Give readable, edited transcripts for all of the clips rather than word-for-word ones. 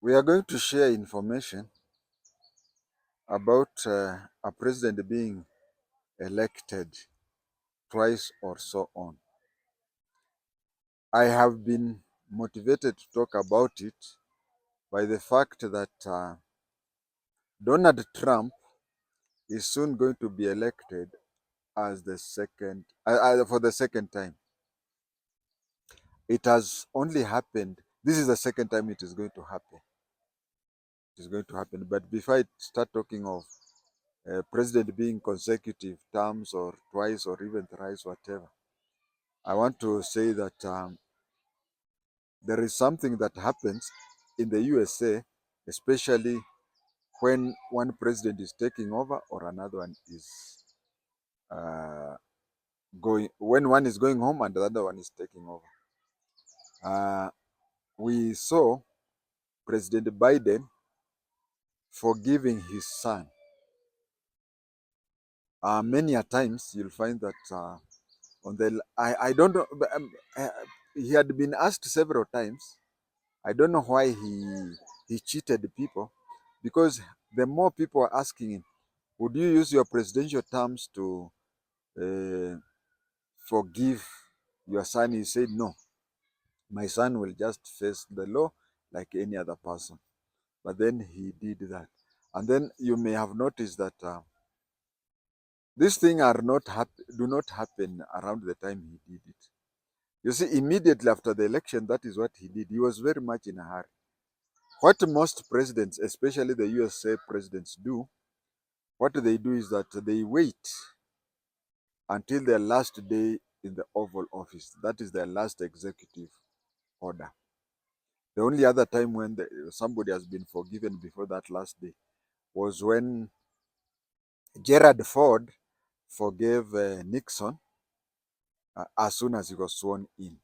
We are going to share information about a president being elected twice or so on. I have been motivated to talk about it by the fact that Donald Trump is soon going to be elected as the second for the second time. It has only happened. This is the second time it is going to happen. It is going to happen. But before I start talking of president being consecutive terms or twice or even thrice, whatever, I want to say that there is something that happens in the USA, especially when one president is taking over or another one is uh, when one is going home and the other one is taking over. Uh, we saw President Biden forgiving his son. Many a times you'll find that on the I don't know, but, he had been asked several times. I don't know why he cheated people, because the more people are asking him, would you use your presidential terms to uh, forgive your son? He said, no, my son will just face the law like any other person. But then he did that. And then you may have noticed that these things do not happen around the time he did it. You see, immediately after the election, that is what he did. He was very much in a hurry. What most presidents, especially the USA presidents, do, what they do is that they wait until their last day in the Oval Office. That is their last executive order. The only other time when somebody has been forgiven before that last day was when Gerald Ford forgave Nixon as soon as he was sworn in.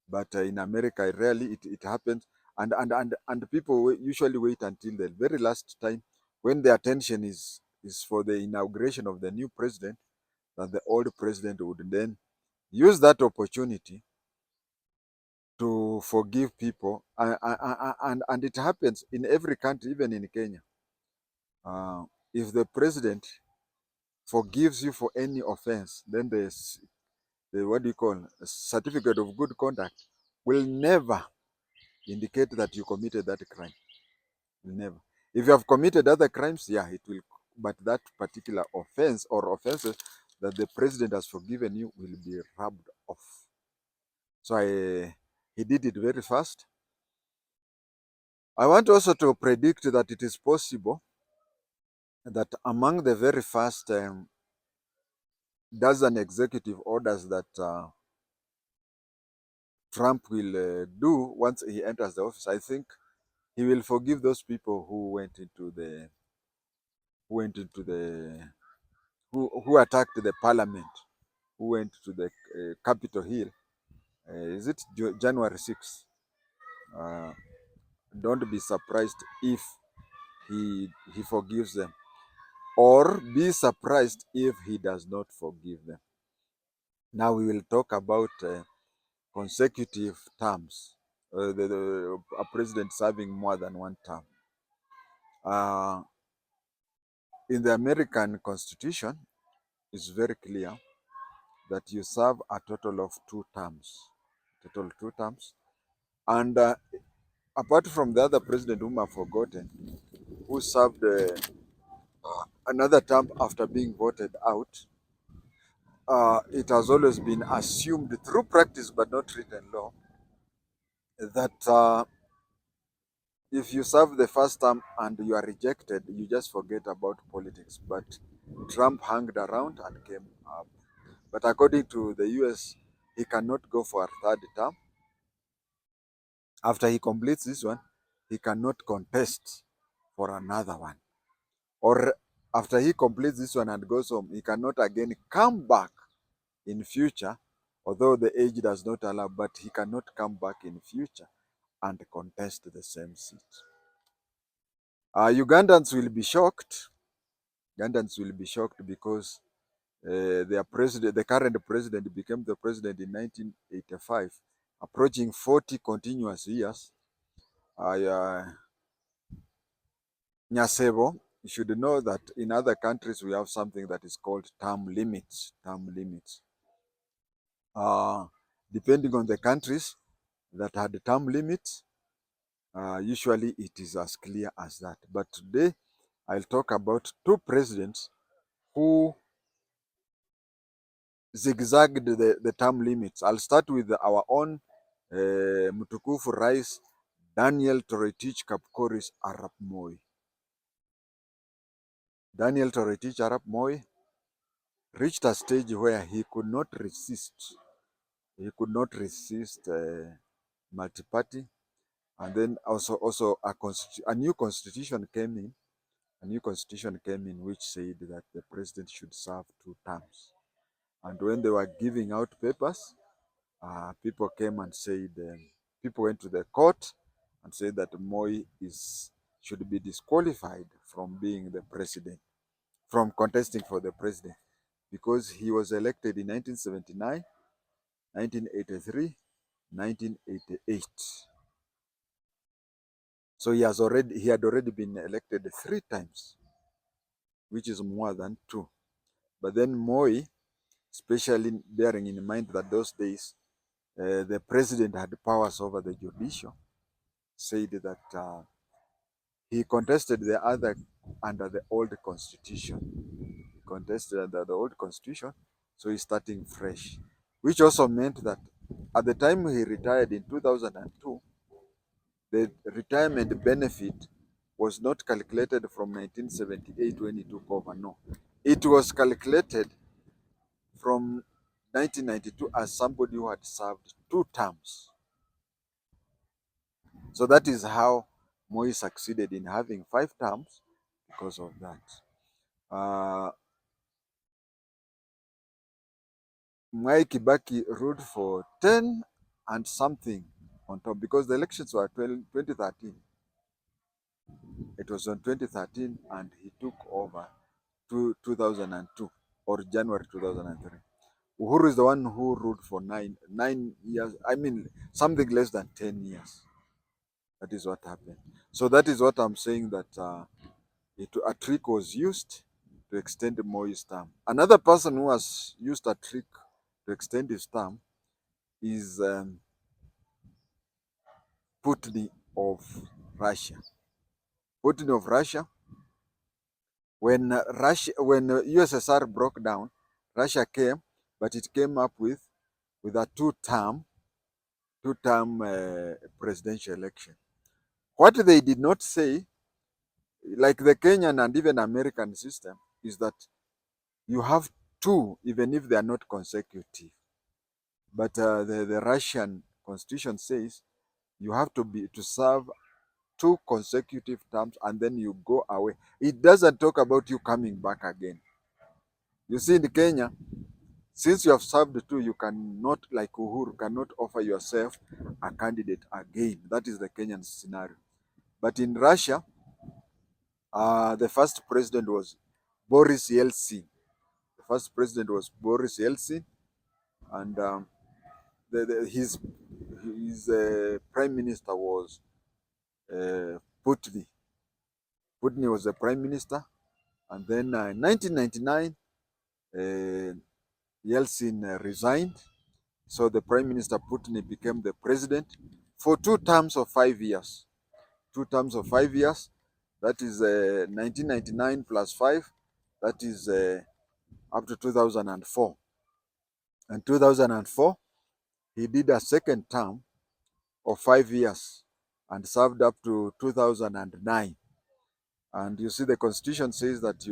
But in America, rarely it happens. And people usually wait until the very last time when the attention is for the inauguration of the new president, that the old president would then use that opportunity to forgive people. And it happens in every country, even in Kenya. If the president forgives you for any offense, then the what do you call a certificate of good conduct will never indicate that you committed that crime. Will never. If you have committed other crimes, yeah, it will. But that particular offense or offenses that the president has forgiven you will be rubbed off. So he did it very fast. I want also to predict that it is possible that among the very first dozen executive orders that Trump will do once he enters the office, I think he will forgive those people who went into the who attacked the parliament, who went to the Capitol Hill. Is it January 6th? Uh, don't be surprised if he forgives them, or be surprised if he does not forgive them. Now we will talk about consecutive terms, a president serving more than one term. Uh, in the American Constitution, it's very clear that you serve a total of 2 terms. Total 2 terms. And apart from the other president whom I've forgotten, who served another term after being voted out, it has always been assumed through practice but not written law that if you serve the first term and you are rejected, you just forget about politics. But Trump hung around and came up. But according to the US, he cannot go for a third term. After he completes this one, he cannot contest for another one. Or after he completes this one and goes home, he cannot again come back in future, although the age does not allow, but he cannot come back in future and contest the same seat. Ugandans will be shocked. Ugandans will be shocked because their president, the current president, became the president in 1985, approaching 40 continuous years. Nyasebo, you should know that in other countries we have something that is called term limits. Term limits. Uh, Depending on the countries that had term limits, usually it is as clear as that. But today, I'll talk about two presidents who zigzagged the term limits. I'll start with our own Mtukufu Rais Daniel Toroitich Kapkoris Arap Moi. Daniel Toroitich Arap Moi reached a stage where he could not resist. He could not resist multi-party, and then also a new constitution came in. A new constitution came in which said that the president should serve 2 terms. And when they were giving out papers, people came and said, people went to the court and said that Moi should be disqualified from being the president, from contesting for the president, because he was elected in 1979, 1983, 1988. So he had already been elected 3 times, which is more than 2. But then Moi, especially bearing in mind that those days the president had powers over the judicial, said that he contested the other under the old constitution. He contested under the old constitution, so he's starting fresh, which also meant that at the time he retired in 2002, the retirement benefit was not calculated from 1978 when he took over. No, it was calculated from 1992 as somebody who had served 2 terms. So that is how Moi succeeded in having 5 terms because of that. Mwai Kibaki ruled for 10 and something on top because the elections were 2013. It was on 2013 and he took over 2002 or January 2003. Uhuru is the one who ruled for 9 years. I mean, something less than 10 years. That is what happened. So that is what I'm saying, that a trick was used to extend Moi's term. Another person who has used a trick to extend his term is Putin of Russia. Putin of Russia, when USSR broke down, Russia came, but it came up with a two-term presidential election. What they did not say, like the Kenyan and even American system, is that you have two, even if they are not consecutive. But the Russian constitution says you have to serve 2 consecutive terms and then you go away. It doesn't talk about you coming back again. You see, in Kenya, since you have served 2, you cannot, like Uhuru, cannot offer yourself a candidate again. That is the Kenyan scenario. But in Russia, the first president was Boris Yeltsin. The first president was Boris Yeltsin, and his prime minister was Putin. Putin was the prime minister, and then in 1999, uh, Yeltsin resigned, so the prime minister Putin became the president for 2 terms of 5 years. 2 terms of 5 years. That is 1999 plus 5. That is up to 2004. And 2004, he did a second term of 5 years and served up to 2009. And you see, the constitution says that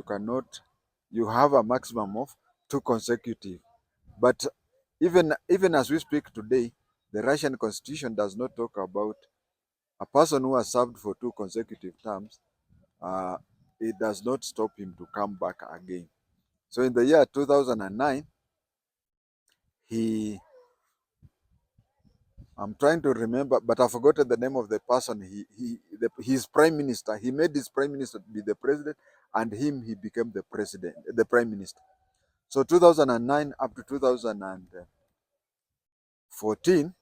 you have a maximum of 2 consecutive. But even as we speak today, the Russian constitution does not talk about a person who has served for 2 consecutive terms. Uh, it does not stop him to come back again. So in the year 2009, he I'm trying to remember, but I've forgotten the name of the person. His prime minister. He made his prime minister to be the president, and he became the president, the prime minister. So 2009 up to 2014,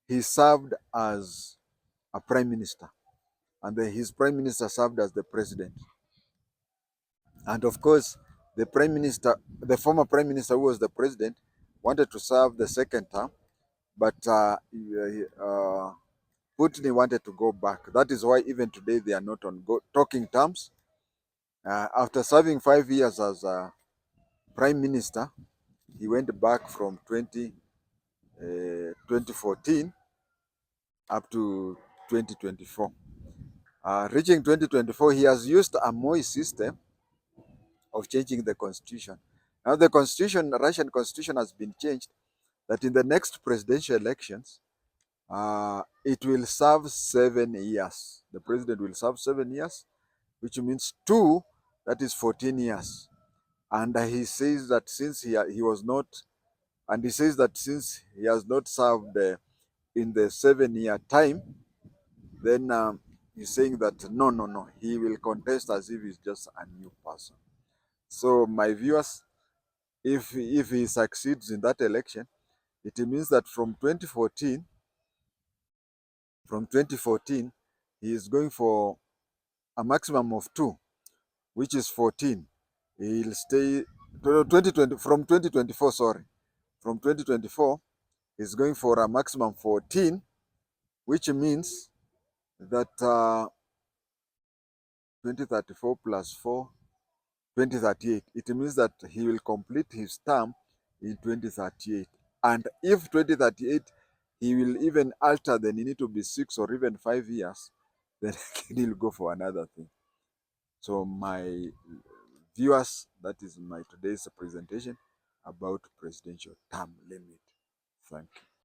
he served as a prime minister. and then his prime minister served as the president. And of course, the former prime minister who was the president, wanted to serve the second term, but Putin wanted to go back. That is why even today they are not on talking terms. After serving 5 years as prime minister, he went back from 2014 up to 2024. Reaching 2024, he has used a Moi system of changing the constitution. Now the constitution, the Russian constitution, has been changed that in the next presidential elections, it will serve 7 years. The president will serve 7 years, which means two, that is 14 years. And he says that since he was not, and he says that since he has not served in the 7 year time, then he's saying that no, no, no, he will contest as if he's just a new person. So my viewers, if he succeeds in that election, it means that from 2014, he is going for a maximum of two, which is 14. He'll stay 2020 from 2024, sorry. From 2024, he's going for a maximum 14, which means that 2034 plus 4, 2038. It means that he will complete his term in 2038. And if 2038, he will even alter, then he need to be 6 or even 5 years, then he'll go for another thing. So my viewers, that is my today's presentation about presidential term limit. Thank you.